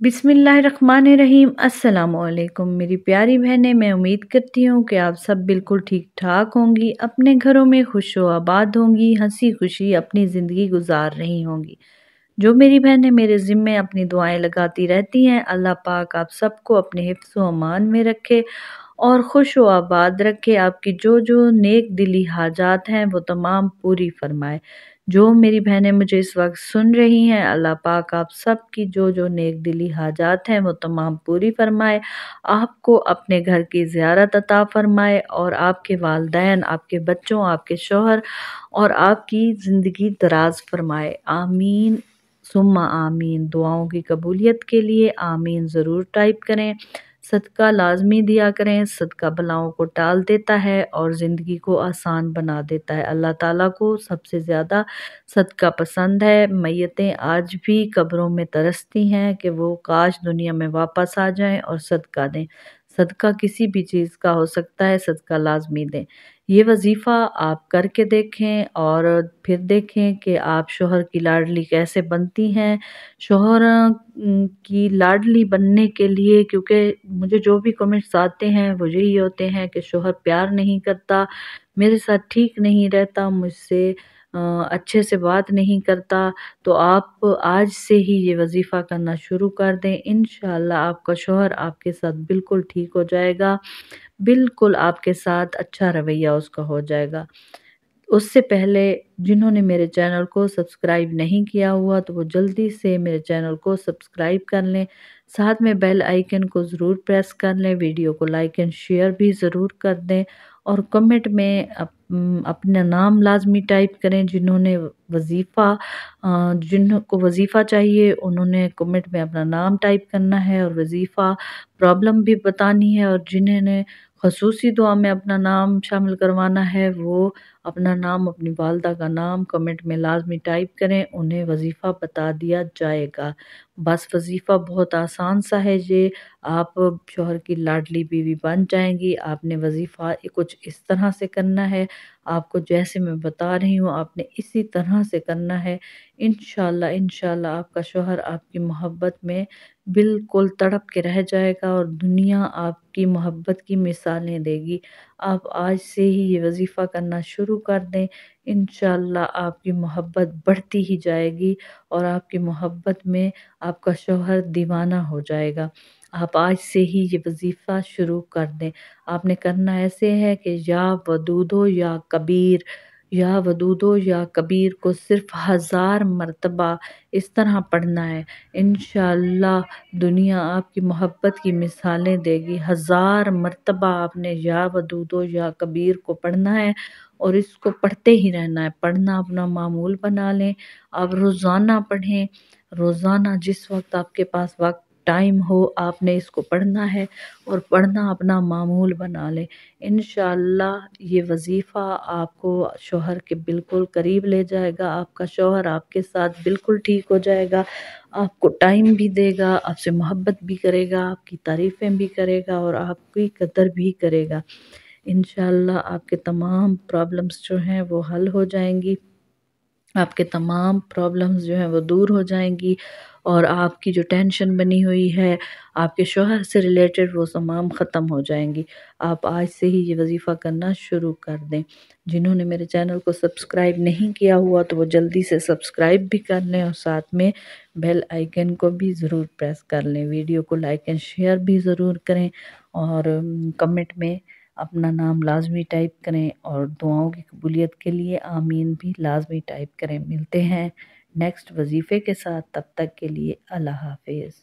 बिस्मिल्लाहिर्रहमानिर्रहीम। अस्सलामुअलैकुम मेरी प्यारी बहनें, मैं उम्मीद करती हूँ कि आप सब बिल्कुल ठीक ठाक होंगी, अपने घरों में खुश व आबाद होंगी, हंसी खुशी अपनी ज़िंदगी गुजार रही होंगी। जो मेरी बहनें मेरे ज़िम्मे अपनी दुआएं लगाती रहती हैं, अल्लाह पाक आप सबको अपने हिफ्ज़ व अमान में रखे और खुश व आबाद रखे। आपकी जो जो नेक दिली हाजात हैं वो तमाम पूरी फरमाए। जो मेरी बहनें मुझे इस वक्त सुन रही हैं, अल्लाह पाक आप सब की जो जो नेक दिली हाजात हैं वो तमाम पूरी फरमाए। आपको अपने घर की ज़ियारत अता फरमाए और आपके वालिदैन, आपके बच्चों, आपके शौहर और आपकी ज़िंदगी दराज फरमाए। आमीन सुम्मा आमीन। दुआओं की कबूलियत के लिए आमीन ज़रूर टाइप करें। सदका लाजमी दिया करें। सदका बलाओं को टाल देता है और ज़िंदगी को आसान बना देता है। अल्लाह ताला को सबसे ज़्यादा सदका पसंद है। मैयतें आज भी कब्रों में तरसती हैं कि वो काश दुनिया में वापस आ जाएं और सदका दें। सदका किसी भी चीज़ का हो सकता है, सदका लाजमी दें। ये वजीफ़ा आप करके देखें और फिर देखें कि आप शोहर की लाडली कैसे बनती हैं। शोहर की लाडली बनने के लिए, क्योंकि मुझे जो भी कमेंट्स आते हैं वो यही होते हैं कि शोहर प्यार नहीं करता, मेरे साथ ठीक नहीं रहता, मुझसे अच्छे से बात नहीं करता, तो आप आज से ही ये वजीफ़ा करना शुरू कर दें। इंशाअल्लाह आपका शोहर आपके साथ बिल्कुल ठीक हो जाएगा, बिल्कुल आपके साथ अच्छा रवैया उसका हो जाएगा। उससे पहले जिन्होंने मेरे चैनल को सब्सक्राइब नहीं किया हुआ तो वो जल्दी से मेरे चैनल को सब्सक्राइब कर लें, साथ में बेल आइकन को ज़रूर प्रेस कर लें, वीडियो को लाइक एंड शेयर भी ज़रूर कर दें और कमेंट में अपना नाम लाजमी टाइप करें। जिन्होंने जिनको वजीफ़ा चाहिए उन्होंने कमेंट में अपना नाम टाइप करना है और वजीफ़ा प्रॉब्लम भी बतानी है, और जिन्होंने खसूसी दुआ में अपना नाम शामिल करवाना है वो अपना नाम, अपनी वालदा का नाम कमेंट में लाजमी टाइप करें, उन्हें वजीफ़ा बता दिया जाएगा। बस वजीफ़ा बहुत आसान सा है, ये आप शोहर की लाडली बीवी बन जाएंगी। आपने वजीफ़ा कुछ इस तरह से करना है, आपको जैसे मैं बता रही हूँ आपने इसी तरह से करना है। इंशाल्लाह इंशाल्लाह आपका शोहर आपकी मोहब्बत में बिल्कुल तड़प के रह जाएगा और दुनिया आपकी मोहब्बत की मिसालें देगी। आप आज से ही ये वजीफ़ा करना शुरू कर दें, इंशाअल्लाह आपकी मोहब्बत बढ़ती ही जाएगी और आपकी मोहब्बत में आपका शौहर दीवाना हो जाएगा। आप आज से ही ये वजीफ़ा शुरू कर दें। आपने करना ऐसे है कि या वदूदो या कबीर, या वदूदो या कबीर को सिर्फ 1000 मरतबा इस तरह पढ़ना है। इंशाअल्लाह दुनिया आपकी मोहब्बत की मिसालें देगी। 1000 मरतबा आपने या वदूदो या कबीर को पढ़ना है और इसको पढ़ते ही रहना है। पढ़ना अपना मामूल बना लें। आप रोज़ाना पढ़ें, रोज़ाना जिस वक्त आपके पास वक्त टाइम हो आपने इसको पढ़ना है और पढ़ना अपना मामूल बना लें। इंशाअल्लाह ये वजीफ़ा आपको शौहर के बिल्कुल करीब ले जाएगा। आपका शौहर आपके साथ बिल्कुल ठीक हो जाएगा, आपको टाइम भी देगा, आपसे मोहब्बत भी करेगा, आपकी तारीफ़ें भी करेगा और आपकी कदर भी करेगा। इंशाअल्लाह आपके तमाम प्रॉब्लम्स जो हैं वो हल हो जाएंगी, आपके तमाम प्रॉब्लम्स जो हैं वो दूर हो जाएंगी और आपकी जो टेंशन बनी हुई है आपके शौहर से रिलेटेड वो तमाम ख़त्म हो जाएंगी। आप आज से ही ये वजीफ़ा करना शुरू कर दें। जिन्होंने मेरे चैनल को सब्सक्राइब नहीं किया हुआ तो वो जल्दी से सब्सक्राइब भी कर लें और साथ में बेल आइकन को भी ज़रूर प्रेस कर लें। वीडियो को लाइक एंड शेयर भी ज़रूर करें और कमेंट में अपना नाम लाजमी टाइप करें और दुआओं की कबूलियत के लिए आमीन भी लाजमी टाइप करें। मिलते हैं नेक्स्ट वजीफ़े के साथ, तब तक के लिए अल्लाह हाफिज़।